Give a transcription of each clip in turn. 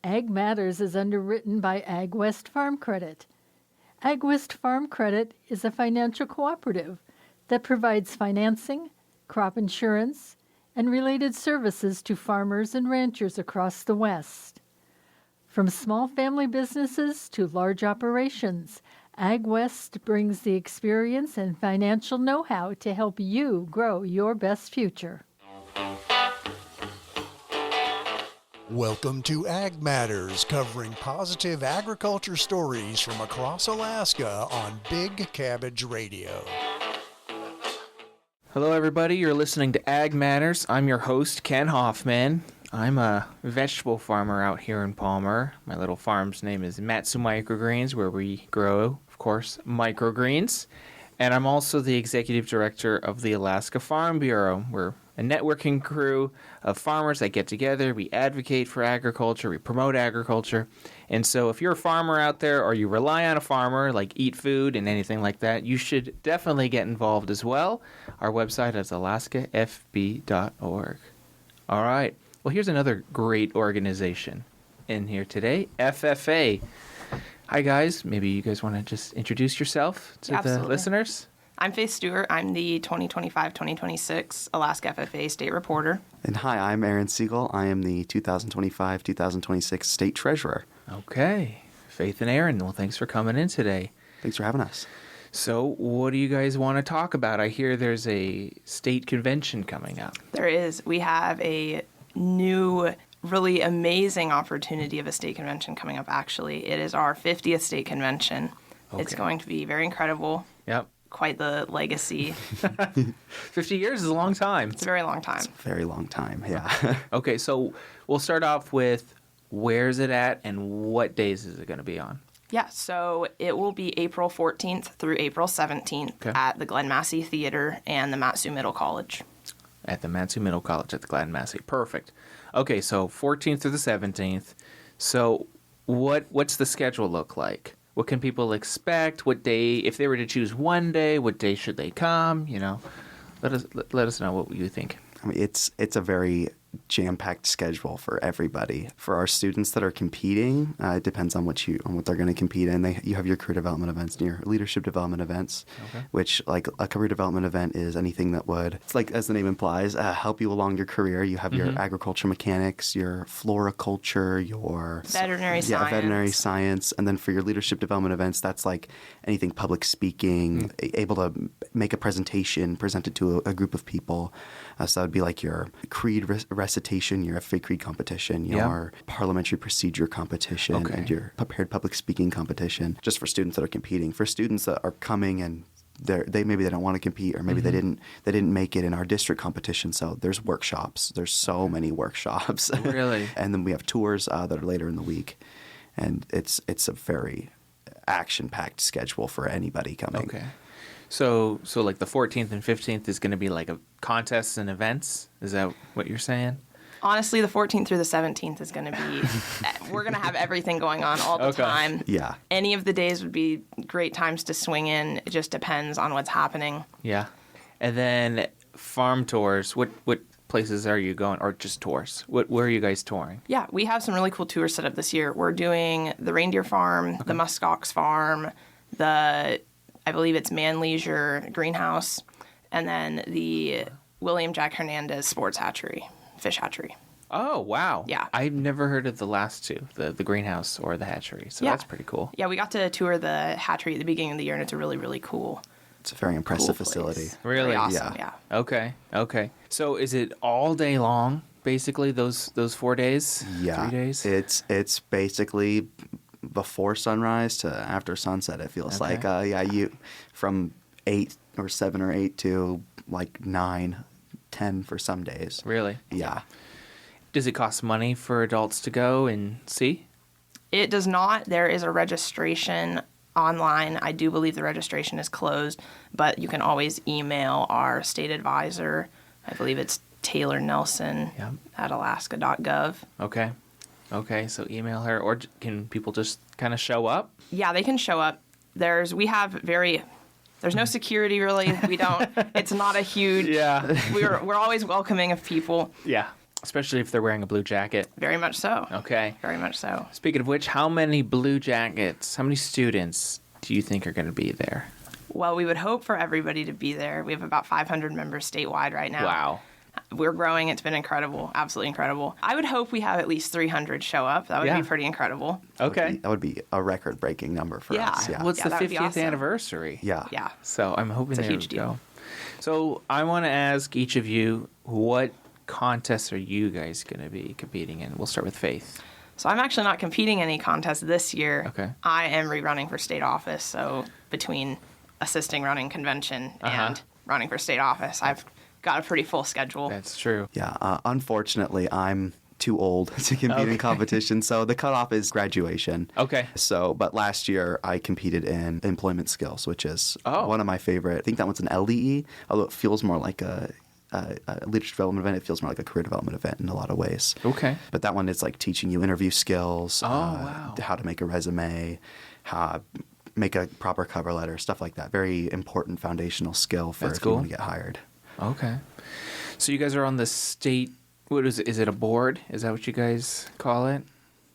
Ag Matters is underwritten by Ag West Farm Credit. Ag West Farm Credit is a financial cooperative that provides financing, crop insurance, and related services to farmers and ranchers across the West. From small family businesses to large operations, Ag West brings the experience and financial know-how to help you grow your best future. Welcome to Ag Matters, covering positive agriculture stories from across Alaska on Big Cabbage Radio. Hello, everybody. You're listening to Ag Matters. I'm your host, Ken Hoffman. I'm a vegetable farmer out here in Palmer. My little farm's name is Matsu Microgreens, where we grow, of course, microgreens. And I'm also the executive director of the Alaska Farm Bureau. We're a networking crew of farmers that get together. We advocate for agriculture. We promote agriculture. And so if you're a farmer out there or you rely on a farmer, like eat food and anything like that, you should definitely get involved as well. Our website is alaskafb.org. All right. Well, here's another great organization in here today, FFA. Hi, guys. Maybe you guys want to just introduce yourself to the listeners? I'm Faith Stewart. I'm the 2025-2026 Alaska FFA State Reporter. And hi, I'm Aaron Siegel. I am the 2025-2026 State Treasurer. Okay. Faith and Aaron, well, thanks for coming in today. Thanks for having us. So what do you guys want to talk about? I hear there's a state convention coming up. There is. We have a new, really amazing opportunity of a state convention coming up, actually. It is our 50th state convention. Okay. It's going to be very incredible. Yep. Quite the legacy. 50 years is a long time. It's a very long time. It's a very long time, yeah. Okay, so we'll start off with where's it at and what days is it going to be on? Yeah, so it will be April 14th through April 17th at the Glen Massey Theater and the Matsu Middle College. At the Matsu Middle College at the Glen Massey. Perfect. Okay, so 14th through the 17th. So what's the schedule look like? What can people expect? What day, if they were to choose one day, what day should they come? You know, let us know what you think. I mean, it's a very jam-packed schedule for everybody. For our students that are competing, it depends on what they're going to compete in. You have your career development events and your leadership development events, which, like, a career development event is anything that would, it's like as the name implies, help you along your career. You have your agriculture mechanics, your floriculture, your veterinary science, and then for your leadership development events, that's like anything public speaking, able to make a presentation, present it to a group of people. So that would be like your creed recitation, your FFA creed competition, your parliamentary procedure competition, and your prepared public speaking competition, just for students that are competing. For students that are coming and they don't want to compete, or maybe they didn't make it in our district competition, so there's workshops. There's so many workshops. Really? And then we have tours that are later in the week, and it's a very action-packed schedule for anybody coming. Okay. So like the 14th and 15th is going to be like a contests and events? Is that what you're saying? Honestly, the 14th through the 17th is going to be, we're going to have everything going on all the time. Yeah. Any of the days would be great times to swing in. It just depends on what's happening. Yeah. And then farm tours, what places are you going, or just tours? Where are you guys touring? Yeah, we have some really cool tours set up this year. We're doing the reindeer farm, the muskox farm, I believe it's Man Leisure Greenhouse, and then the William Jack Hernandez Sports Hatchery, fish hatchery. Oh, wow. Yeah. I've never heard of the last two, the greenhouse or the hatchery, so that's pretty cool. Yeah, we got to tour the hatchery at the beginning of the year, and it's a really, really cool. It's a very impressive facility. Really? Very awesome, yeah. Okay. So is it all day long, basically, those 4 days? Yeah. 3 days? It's basically before sunrise to after sunset, it feels like. You from 8 or 7 or 8 to like 9, 10 for some days. Really? Yeah. Does it cost money for adults to go and see? It does not. There is a registration online. I do believe the registration is closed, but you can always email our state advisor. I believe it's Taylor Nelson at alaska.gov. Okay, so email her, or can people just kind of show up? Yeah, they can show up. There's no security really. We don't. It's not a huge. Yeah. We're always welcoming of people. Yeah. Especially if they're wearing a blue jacket. Very much so. Okay. Very much so. Speaking of which, how many blue jackets, how many students do you think are going to be there? Well, we would hope for everybody to be there. We have about 500 members statewide right now. Wow. We're growing. It's been incredible. Absolutely incredible. I would hope we have at least 300 show up. That would Yeah. be pretty incredible. Okay. That would be a record-breaking number for Yeah. us. Yeah. Well, it's Yeah, the that would be 50th awesome. anniversary. Yeah. Yeah. So I'm hoping It's a they huge would deal. go. So I want to ask each of you, what contests are you guys going to be competing in? We'll start with Faith. So I'm actually not competing in any contest this year. Okay. I am rerunning for state office. So between assisting running convention and running for state office, I've got a pretty full schedule. That's true. Yeah. Unfortunately, I'm too old to compete in competition, so the cutoff is graduation. Okay. So, but last year I competed in employment skills, which is one of my favorite. I think that one's an LDE, although it feels more like a leadership development event. It feels more like a career development event in a lot of ways. Okay. But that one is like teaching you interview skills, wow. how to make a resume, how make a proper cover letter, stuff like that. Very important foundational skill for That's if cool. you want to get hired. Okay. So you guys are on the state, what is it? Is it a board? Is that what you guys call it?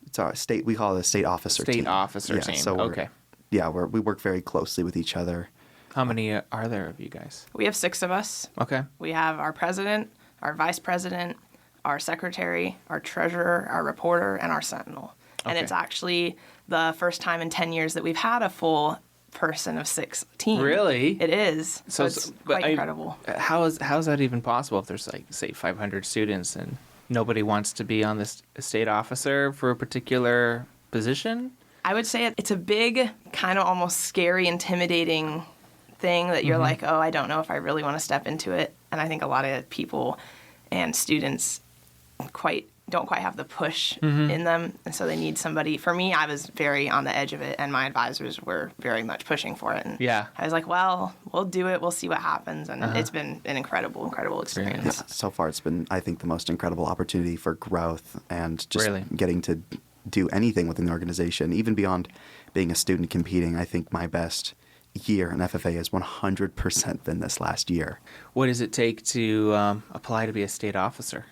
It's our state. We call it a state officer team. State officer team. So Okay. we work very closely with each other. How many are there of you guys? We have 6 of us. Okay. We have our president, our vice president, our secretary, our treasurer, our reporter, and our sentinel. And Okay. it's actually the first time in 10 years that we've had a full person of 6 team. Really? It is. So it's but quite incredible. How is that even possible if there's like, say, 500 students and nobody wants to be on this state officer for a particular position? I would say it's a big, kind of almost scary, intimidating thing that you're like, oh, I don't know if I really want to step into it. And I think a lot of people and students don't quite have the push in them, and so they need somebody. For me, I was very on the edge of it, and my advisors were very much pushing for it. And Yeah. I was like, well, we'll do it. We'll see what happens. And it's been an incredible experience. So far, it's been, I think, the most incredible opportunity for growth and just Really? getting to do anything within the organization, even beyond being a student competing. I think my best year in FFA has 100% been this last year. What does it take to apply to be a state officer?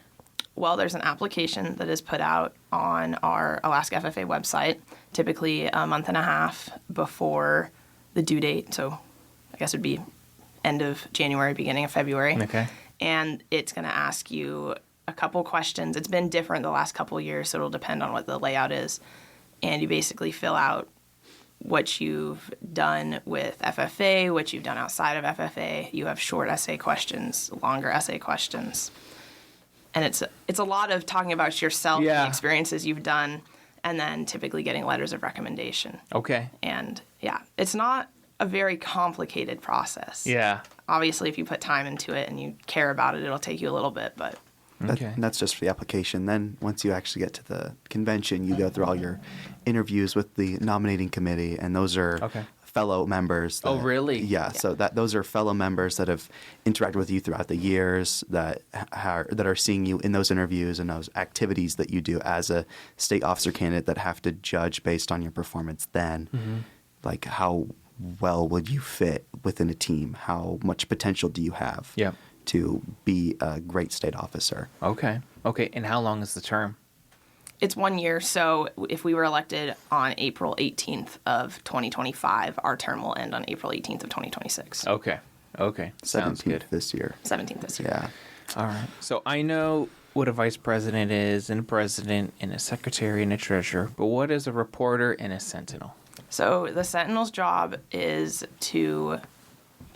Well, there's an application that is put out on our Alaska FFA website, typically a month and a half before the due date. So I guess it would be end of January, beginning of February. Okay. And it's going to ask you a couple questions. It's been different the last couple years, so it'll depend on what the layout is. And you basically fill out what you've done with FFA, what you've done outside of FFA. You have short essay questions, longer essay questions. And it's a lot of talking about yourself, Yeah. the experiences you've done, and then typically getting letters of recommendation. Okay. And yeah, it's not a very complicated process. Yeah. Obviously, if you put time into it and you care about it, it'll take you a little bit, but Okay. That's just for the application. Then once you actually get to the convention, you go through all your interviews with the nominating committee, and those are Okay. fellow members. Oh, really? Yeah. So those are fellow members that have interacted with you throughout the years, that are seeing you in those interviews and those activities that you do as a state officer candidate, that have to judge based on your performance then. Like, how well would you fit within a team? How much potential do you have Yep. to be a great state officer? Okay. Okay. And how long is the term? it's 1 year. So if we were elected on April 18th of 2025, our term will end on April 18th of 2026. Okay. Okay. Sounds 17th good. this year. 17th this year. Yeah. All right. So I know what a vice president is, and a president, and a secretary, and a treasurer, but what is a reporter and a sentinel? So the Sentinel's job is to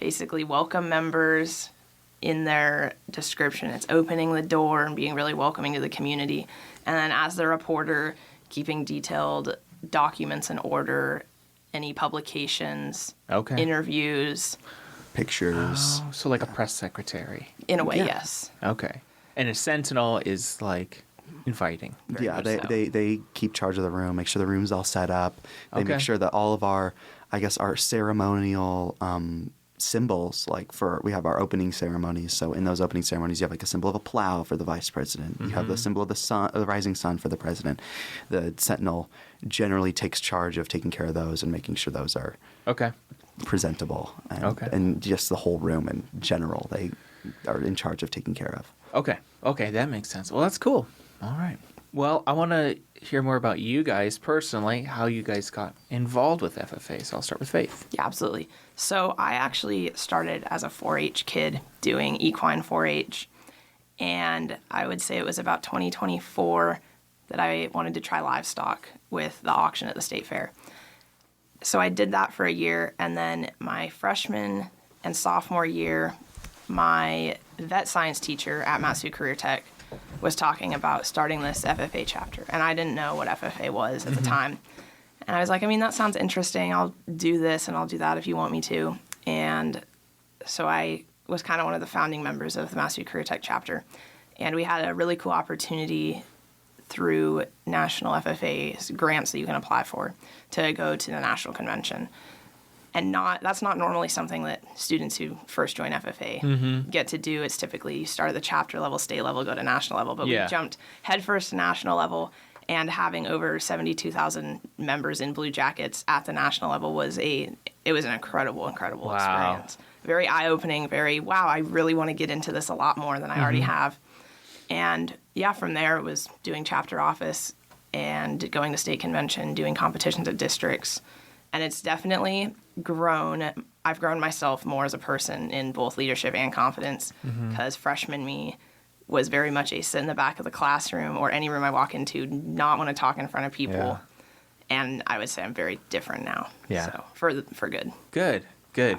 basically welcome members in their description. It's opening the door and being really welcoming to the community. And then as the reporter, keeping detailed documents in order, any publications, Okay. interviews, Pictures. Oh, so like a press secretary. in a way, Yeah. yes. Okay. And a sentinel is like inviting. Very Yeah, much they, so. they keep charge of the room, make sure the room's all set up. They Okay. make sure that all of our, I guess, our ceremonial symbols, like we have our opening ceremonies. So in those opening ceremonies, you have like a symbol of a plow for the vice president. You have the symbol of the sun, the rising sun for the president. The sentinel generally takes charge of taking care of those and making sure those are Okay. presentable. And, Okay. and just the whole room in general. are in charge of taking care of. Okay, that makes sense. Well, that's cool. All right. Well, I want to hear more about you guys personally, how you guys got involved with FFA. So I'll start with Faith. Yeah, absolutely. So I actually started as a 4-H kid doing equine 4-H. And I would say it was about 2024 that I wanted to try livestock with the auction at the state fair. So I did that for a year. And then my freshman and sophomore year, my vet science teacher at Matsu Career Tech was talking about starting this FFA chapter. And I didn't know what FFA was at the time. And I was like, I mean, that sounds interesting. I'll do this and I'll do that if you want me to. And so I was kind of one of the founding members of the Matsu Career Tech chapter. And we had a really cool opportunity through National FFA's grants that you can apply for to go to the national convention. And that's not normally something that students who first join FFA get to do. It's typically you start at the chapter level, state level, go to national level. But we jumped headfirst to national level, and having over 72,000 members in Blue Jackets at the national level was an incredible experience. Very eye-opening, wow, I really want to get into this a lot more than I already have. And yeah, from there it was doing chapter office and going to state convention, doing competitions at districts. And it's definitely grown. I've grown myself more as a person in both leadership and confidence, because freshman me was very much a sit in the back of the classroom or any room I walk into, not want to talk in front of people. Yeah. And I would say I'm very different now. Yeah. So for good. Good. How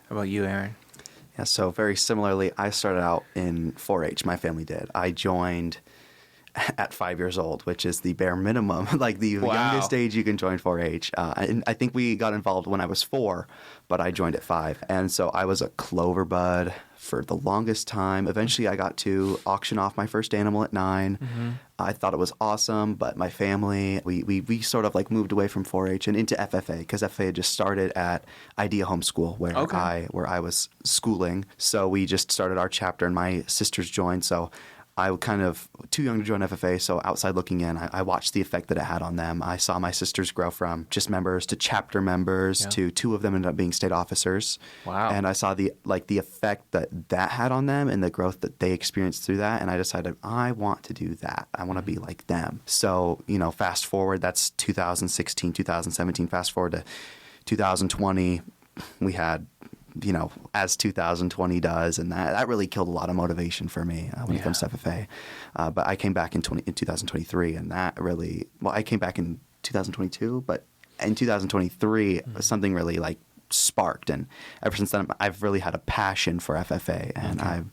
about you, Aaron? Yeah, so very similarly, I started out in 4-H. My family did. I joined at 5 years old, which is the bare minimum, like the youngest age you can join 4-H. And I think we got involved when I was 4, but I joined at 5. And so I was a clover bud for the longest time. Eventually, I got to auction off my first animal at 9. I thought it was awesome, but my family, we sort of like moved away from 4-H and into FFA, because FFA had just started at Idea Homeschool, where I was schooling. So we just started our chapter, and my sisters joined. So I was kind of too young to join FFA, so outside looking in, I watched the effect that it had on them. I saw my sisters grow from just members to chapter members to 2 of them ended up being state officers. Wow. And I saw the effect that had on them and the growth that they experienced through that. And I decided I want to do that. I want to be like them. So, fast forward, that's 2016, 2017, fast forward to 2020, we had as 2020 does, and that really killed a lot of motivation for me when it comes to FFA. But I came back in 2023, and that really, I came back in 2022, but in 2023, something really sparked, and ever since then, I've really had a passion for FFA, and I've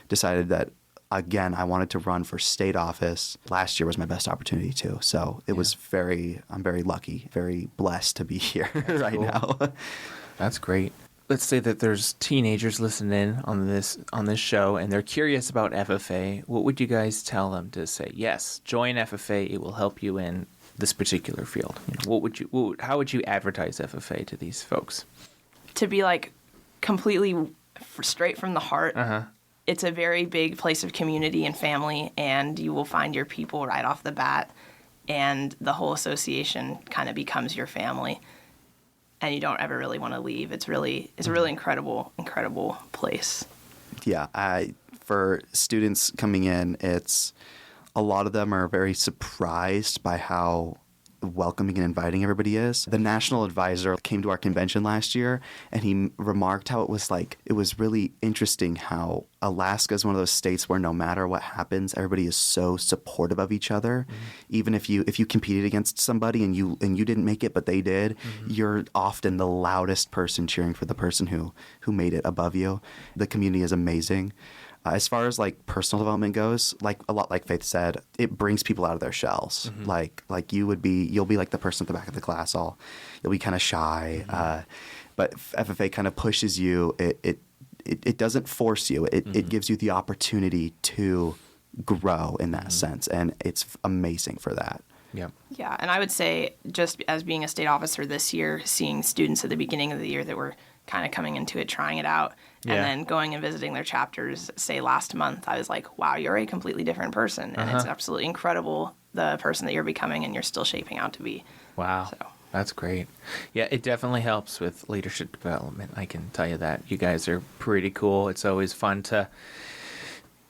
decided that, again, I wanted to run for state office. Last year was my best opportunity too, so it was I'm very lucky, very blessed to be here right now. That's great. Let's say that there's teenagers listening on this show, and they're curious about FFA. What would you guys tell them to say? Yes, join FFA. It will help you in this particular field. How would you advertise FFA to these folks? To be completely straight from the heart. It's a very big place of community and family, and you will find your people right off the bat, and the whole association kind of becomes your family. And you don't ever really want to leave. It's a really incredible place. Yeah, for students coming in, a lot of them are very surprised by how welcoming and inviting everybody is. The national advisor came to our convention last year, and he remarked how it was really interesting how Alaska is one of those states where no matter what happens, everybody is so supportive of each other. Even if you competed against somebody and you didn't make it, but they did, you're often the loudest person cheering for the person who made it above you. The community is amazing. As far as personal development goes, a lot like Faith said, it brings people out of their shells. You'll be like the person at the back of the class. You'll be kind of shy, but FFA kind of pushes you. It doesn't force you. It gives you the opportunity to grow in that sense, and it's amazing for that. Yeah. Yeah, and I would say, just as being a state officer this year, seeing students at the beginning of the year that were kind of coming into it, trying it out, and then going and visiting their chapters, say last month, I was like, wow, you're a completely different person. And it's absolutely incredible, the person that you're becoming and you're still shaping out to be. Wow. So. That's great. Yeah, it definitely helps with leadership development. I can tell you that. You guys are pretty cool. It's always fun to,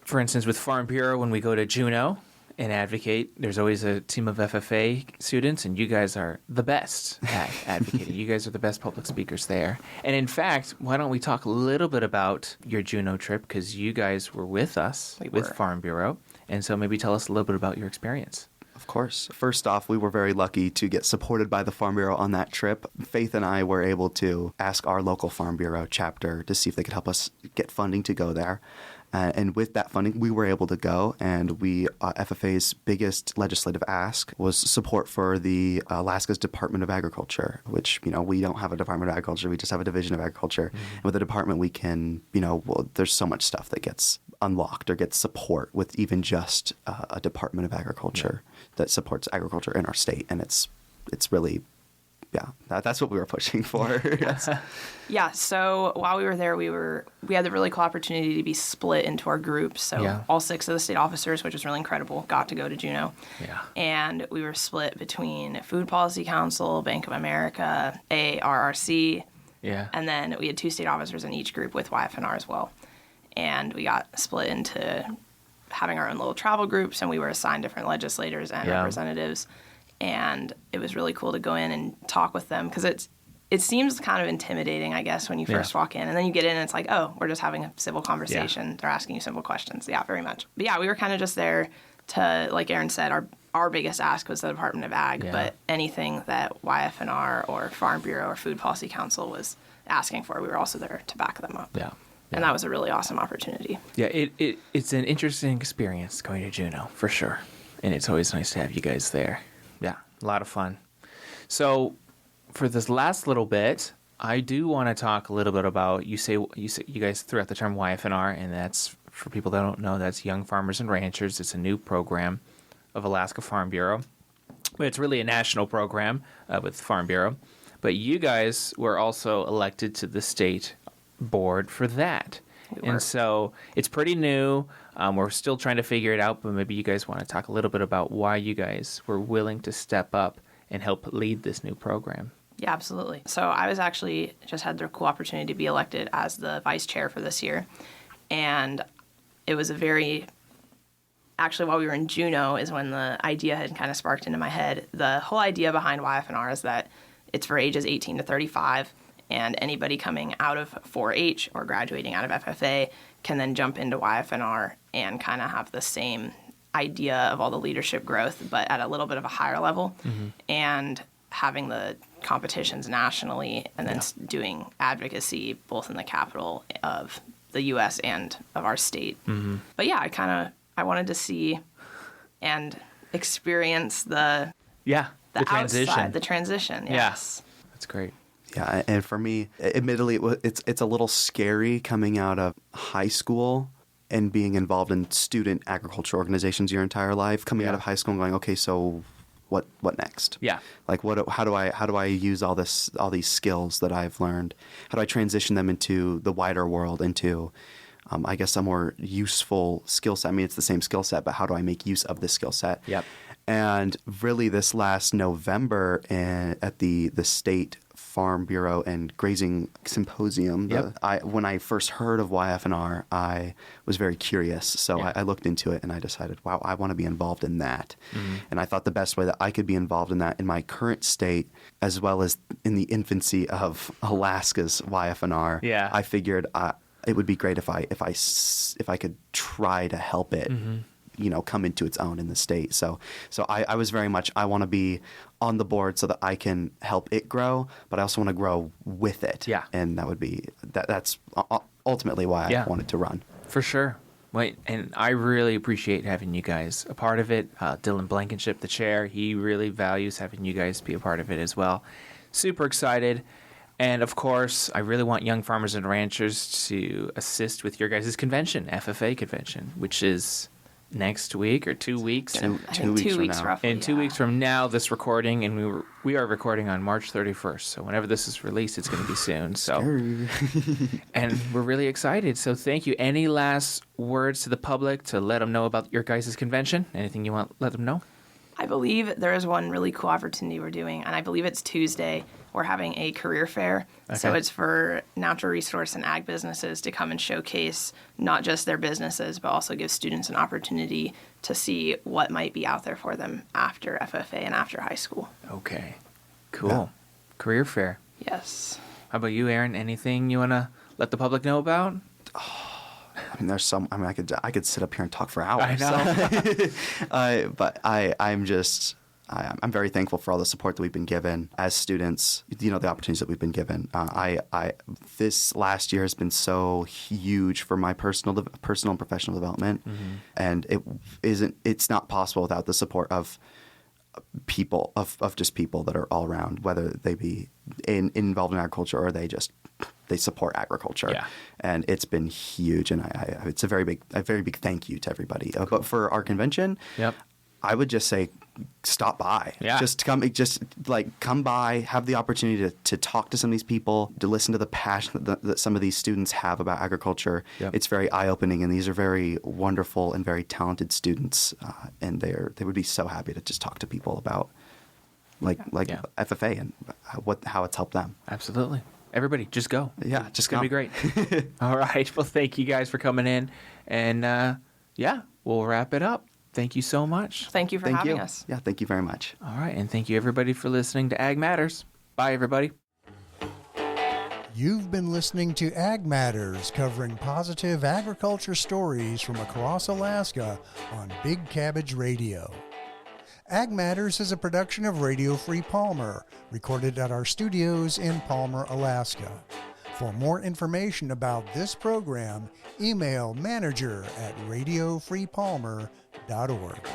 for instance, with Farm Bureau, when we go to Juneau and advocate, there's always a team of FFA students, and you guys are the best at advocating. You guys are the best public speakers there. And in fact, why don't we talk a little bit about your Juneau trip, because you guys were with us with Farm Bureau. And so maybe tell us a little bit about your experience. Of course. First off, we were very lucky to get supported by the Farm Bureau on that trip. Faith and I were able to ask our local Farm Bureau chapter to see if they could help us get funding to go there. And with that funding, we were able to go, and FFA's biggest legislative ask was support for the Alaska's Department of Agriculture, which, we don't have a Department of Agriculture, we just have a Division of Agriculture. Mm-hmm. And with the department, we can, there's so much stuff that gets unlocked or gets support with even just a Department of Agriculture that supports agriculture in our state. And it's really, that's what we were pushing for. Yes. Yeah, so while we were there, we had the really cool opportunity to be split into our groups. So all 6 of the state officers, which was really incredible, got to go to Juneau. Yeah. And we were split between Food Policy Council, Bank of America, ARRC. Yeah. And then we had 2 state officers in each group with YFNR as well. And we got split into having our own little travel groups, and we were assigned different legislators and representatives. And it was really cool to go in and talk with them, because it seems kind of intimidating, I guess, when you first walk in. And then you get in and it's like, oh, we're just having a civil conversation. Yeah. They're asking you simple questions. Yeah, very much. But yeah, we were kind of just there to, like Aaron said, our biggest ask was the Department of Ag. Yeah. But anything that YFNR or Farm Bureau or Food Policy Council was asking for, we were also there to back them up. Yeah. And that was a really awesome opportunity. Yeah, it's an interesting experience going to Juneau, for sure. And it's always nice to have you guys there. Yeah, a lot of fun. So for this last little bit, I do want to talk a little bit about, you guys threw out the term YFNR, and that's, for people that don't know, that's Young Farmers and Ranchers. It's a new program of Alaska Farm Bureau. But it's really a national program with Farm Bureau. But you guys were also elected to the state board for that. And so it's pretty new. We're still trying to figure it out, but maybe you guys want to talk a little bit about why you guys were willing to step up and help lead this new program. Yeah, absolutely. So I was actually just had the cool opportunity to be elected as the vice chair for this year. And it was actually while we were in Juneau is when the idea had kind of sparked into my head. The whole idea behind YFNR is that it's for ages 18 to 35. And anybody coming out of 4-H or graduating out of FFA can then jump into YFNR and kind of have the same idea of all the leadership growth, but at a little bit of a higher level. Mm-hmm. And having the competitions nationally and then doing advocacy both in the capital of the U.S. and of our state. Mm-hmm. But yeah, I wanted to see and experience the transition. The transition, yes. Yeah. That's great. Yeah, and for me, admittedly, it's a little scary coming out of high school and being involved in student agriculture organizations your entire life. Coming out of high school and going, okay, so what next? Yeah, like how do I use all these skills that I've learned? How do I transition them into the wider world, into I guess a more useful skill set? I mean, it's the same skill set, but how do I make use of this skill set? Yep. And really, this last November at the state Farm Bureau and Grazing Symposium, when I first heard of YFNR, I was very curious. So I looked into it and I decided, wow, I want to be involved in that. Mm-hmm. And I thought the best way that I could be involved in that in my current state, as well as in the infancy of Alaska's YFNR, I figured it would be great if I could try to help it. Mm-hmm. Come into its own in the state. So I was very much, I want to be on the board so that I can help it grow, but I also want to grow with it. Yeah. And that's ultimately why I wanted to run. For sure. Wait, and I really appreciate having you guys a part of it. Dylan Blankenship, the chair, he really values having you guys be a part of it as well. Super excited. And of course, I really want Young Farmers and Ranchers to assist with your guys' convention, FFA convention, which is next week or 2 weeks. Two weeks roughly. In 2 weeks from now, this recording, and we are recording on March 31st. So whenever this is released, it's going to be soon. So, and we're really excited. So thank you. Any last words to the public to let them know about your guys' convention? Anything you want to let them know? I believe there is one really cool opportunity we're doing, and I believe it's Tuesday. We're having a career fair. So Okay. it's for natural resource and ag businesses to come and showcase not just their businesses, but also give students an opportunity to see what might be out there for them after FFA and after high school. Okay. Cool. Yeah. Career fair. Yes. How about you, Aaron? Anything you want to let the public know about? I mean, I could sit up here and talk for hours. I know. But I'm very thankful for all the support that we've been given as students. The opportunities that we've been given. This last year has been so huge for my personal and professional development, and it's not possible without the support of people, of just people that are all around, whether they be involved in agriculture or they support agriculture. Yeah. And it's been huge, and it's a very big thank you to everybody. But for our convention, Yep. I would just say stop by. Yeah. Come by, have the opportunity to talk to some of these people, to listen to the passion that some of these students have about agriculture. Yep. It's very eye-opening, and these are very wonderful and very talented students, and they would be so happy to just talk to people about Yeah. FFA and how it's helped them. Absolutely. Everybody, just go. Yeah, just It's going to be great. All right. Well, thank you guys for coming in. And we'll wrap it up. Thank you so much. Thank you for having us. Yeah, thank you very much. All right. And thank you, everybody, for listening to Ag Matters. Bye, everybody. You've been listening to Ag Matters, covering positive agriculture stories from across Alaska on Big Cabbage Radio. Ag Matters is a production of Radio Free Palmer, recorded at our studios in Palmer, Alaska. For more information about this program, email manager@radiofreepalmer.org.